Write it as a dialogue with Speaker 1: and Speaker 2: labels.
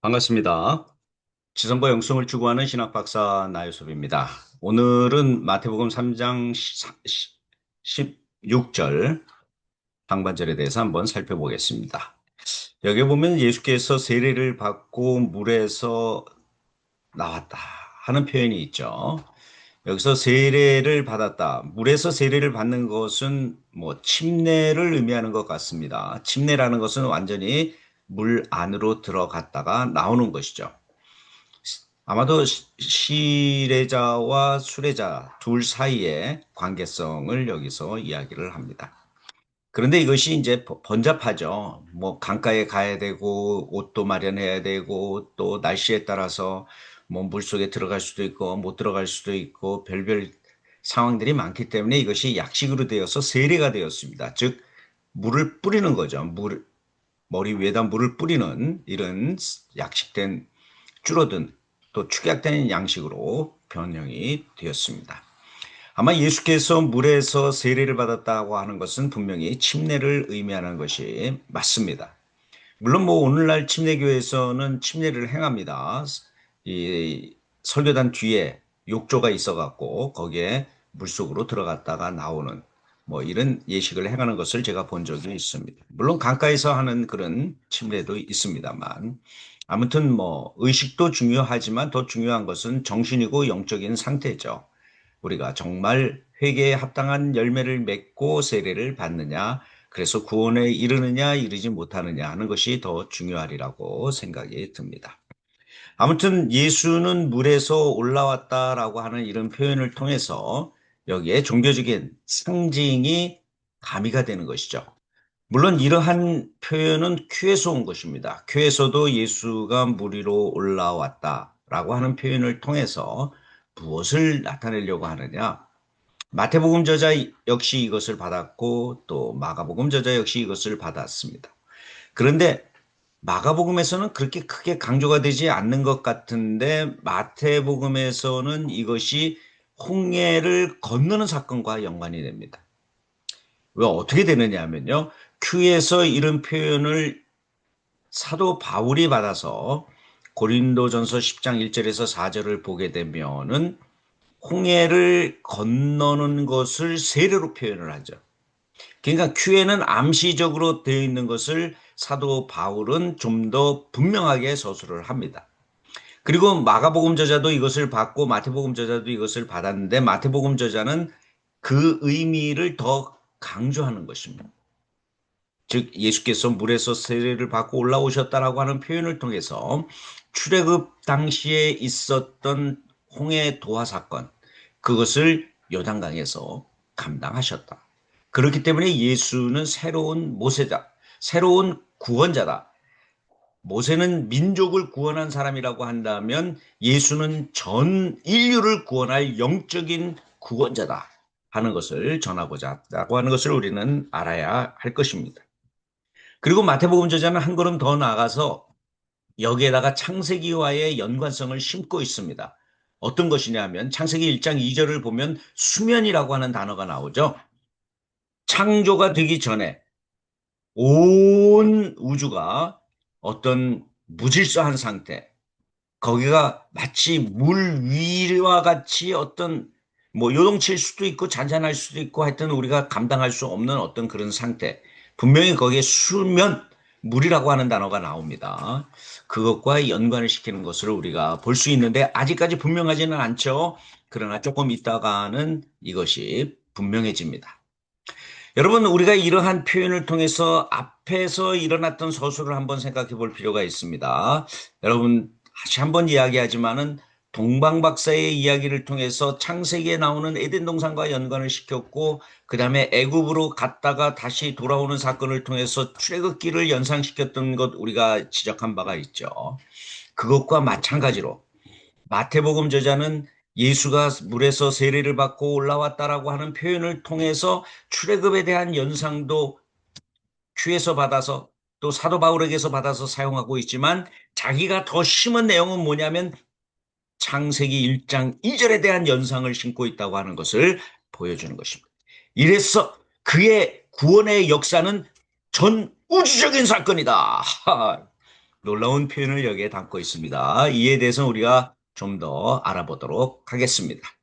Speaker 1: 반갑습니다. 지성과 영성을 추구하는 신학박사 나유섭입니다. 오늘은 마태복음 3장 16절 상반절에 대해서 한번 살펴보겠습니다. 여기 보면 예수께서 세례를 받고 물에서 나왔다 하는 표현이 있죠. 여기서 세례를 받았다. 물에서 세례를 받는 것은 침례를 의미하는 것 같습니다. 침례라는 것은 완전히 물 안으로 들어갔다가 나오는 것이죠. 아마도 시래자와 수래자 둘 사이의 관계성을 여기서 이야기를 합니다. 그런데 이것이 이제 번잡하죠. 강가에 가야 되고 옷도 마련해야 되고 또 날씨에 따라서 물속에 들어갈 수도 있고 못 들어갈 수도 있고 별별 상황들이 많기 때문에 이것이 약식으로 되어서 세례가 되었습니다. 즉 물을 뿌리는 거죠. 머리 위에다 물을 뿌리는 이런 약식된 줄어든 또 축약된 양식으로 변형이 되었습니다. 아마 예수께서 물에서 세례를 받았다고 하는 것은 분명히 침례를 의미하는 것이 맞습니다. 물론 오늘날 침례교에서는 침례를 행합니다. 이 설교단 뒤에 욕조가 있어갖고 거기에 물속으로 들어갔다가 나오는 이런 예식을 행하는 것을 제가 본 적이 있습니다. 물론 강가에서 하는 그런 침례도 있습니다만 아무튼 의식도 중요하지만 더 중요한 것은 정신이고 영적인 상태죠. 우리가 정말 회개에 합당한 열매를 맺고 세례를 받느냐, 그래서 구원에 이르느냐, 이르지 못하느냐 하는 것이 더 중요하리라고 생각이 듭니다. 아무튼 예수는 물에서 올라왔다라고 하는 이런 표현을 통해서 여기에 종교적인 상징이 가미가 되는 것이죠. 물론 이러한 표현은 큐에서 온 것입니다. 큐에서도 예수가 물 위로 올라왔다라고 하는 표현을 통해서 무엇을 나타내려고 하느냐? 마태복음 저자 역시 이것을 받았고 또 마가복음 저자 역시 이것을 받았습니다. 그런데 마가복음에서는 그렇게 크게 강조가 되지 않는 것 같은데 마태복음에서는 이것이 홍해를 건너는 사건과 연관이 됩니다. 왜 어떻게 되느냐 하면요. 큐에서 이런 표현을 사도 바울이 받아서 고린도전서 10장 1절에서 4절을 보게 되면은 홍해를 건너는 것을 세례로 표현을 하죠. 그러니까 큐에는 암시적으로 되어 있는 것을 사도 바울은 좀 더 분명하게 서술을 합니다. 그리고 마가복음 저자도 이것을 받고 마태복음 저자도 이것을 받았는데 마태복음 저자는 그 의미를 더 강조하는 것입니다. 즉 예수께서 물에서 세례를 받고 올라오셨다라고 하는 표현을 통해서 출애굽 당시에 있었던 홍해 도화 사건, 그것을 요단강에서 감당하셨다. 그렇기 때문에 예수는 새로운 모세다. 새로운 구원자다. 모세는 민족을 구원한 사람이라고 한다면 예수는 전 인류를 구원할 영적인 구원자다 하는 것을 전하고자 하고 하는 것을 우리는 알아야 할 것입니다. 그리고 마태복음 저자는 한 걸음 더 나아가서 여기에다가 창세기와의 연관성을 심고 있습니다. 어떤 것이냐 하면 창세기 1장 2절을 보면 수면이라고 하는 단어가 나오죠. 창조가 되기 전에 온 우주가 어떤 무질서한 상태, 거기가 마치 물 위와 같이 어떤 요동칠 수도 있고 잔잔할 수도 있고 하여튼 우리가 감당할 수 없는 어떤 그런 상태. 분명히 거기에 수면, 물이라고 하는 단어가 나옵니다. 그것과 연관을 시키는 것을 우리가 볼 수 있는데 아직까지 분명하지는 않죠. 그러나 조금 있다가는 이것이 분명해집니다. 여러분, 우리가 이러한 표현을 통해서 앞에서 일어났던 서술을 한번 생각해 볼 필요가 있습니다. 여러분, 다시 한번 이야기하지만은 동방박사의 이야기를 통해서 창세기에 나오는 에덴 동산과 연관을 시켰고, 그 다음에 애굽으로 갔다가 다시 돌아오는 사건을 통해서 출애굽기를 연상시켰던 것 우리가 지적한 바가 있죠. 그것과 마찬가지로 마태복음 저자는 예수가 물에서 세례를 받고 올라왔다라고 하는 표현을 통해서 출애굽에 대한 연상도 큐에서 받아서 또 사도 바울에게서 받아서 사용하고 있지만 자기가 더 심은 내용은 뭐냐면 창세기 1장 2절에 대한 연상을 심고 있다고 하는 것을 보여주는 것입니다. 이래서 그의 구원의 역사는 전 우주적인 사건이다. 놀라운 표현을 여기에 담고 있습니다. 이에 대해서 우리가 좀 더 알아보도록 하겠습니다.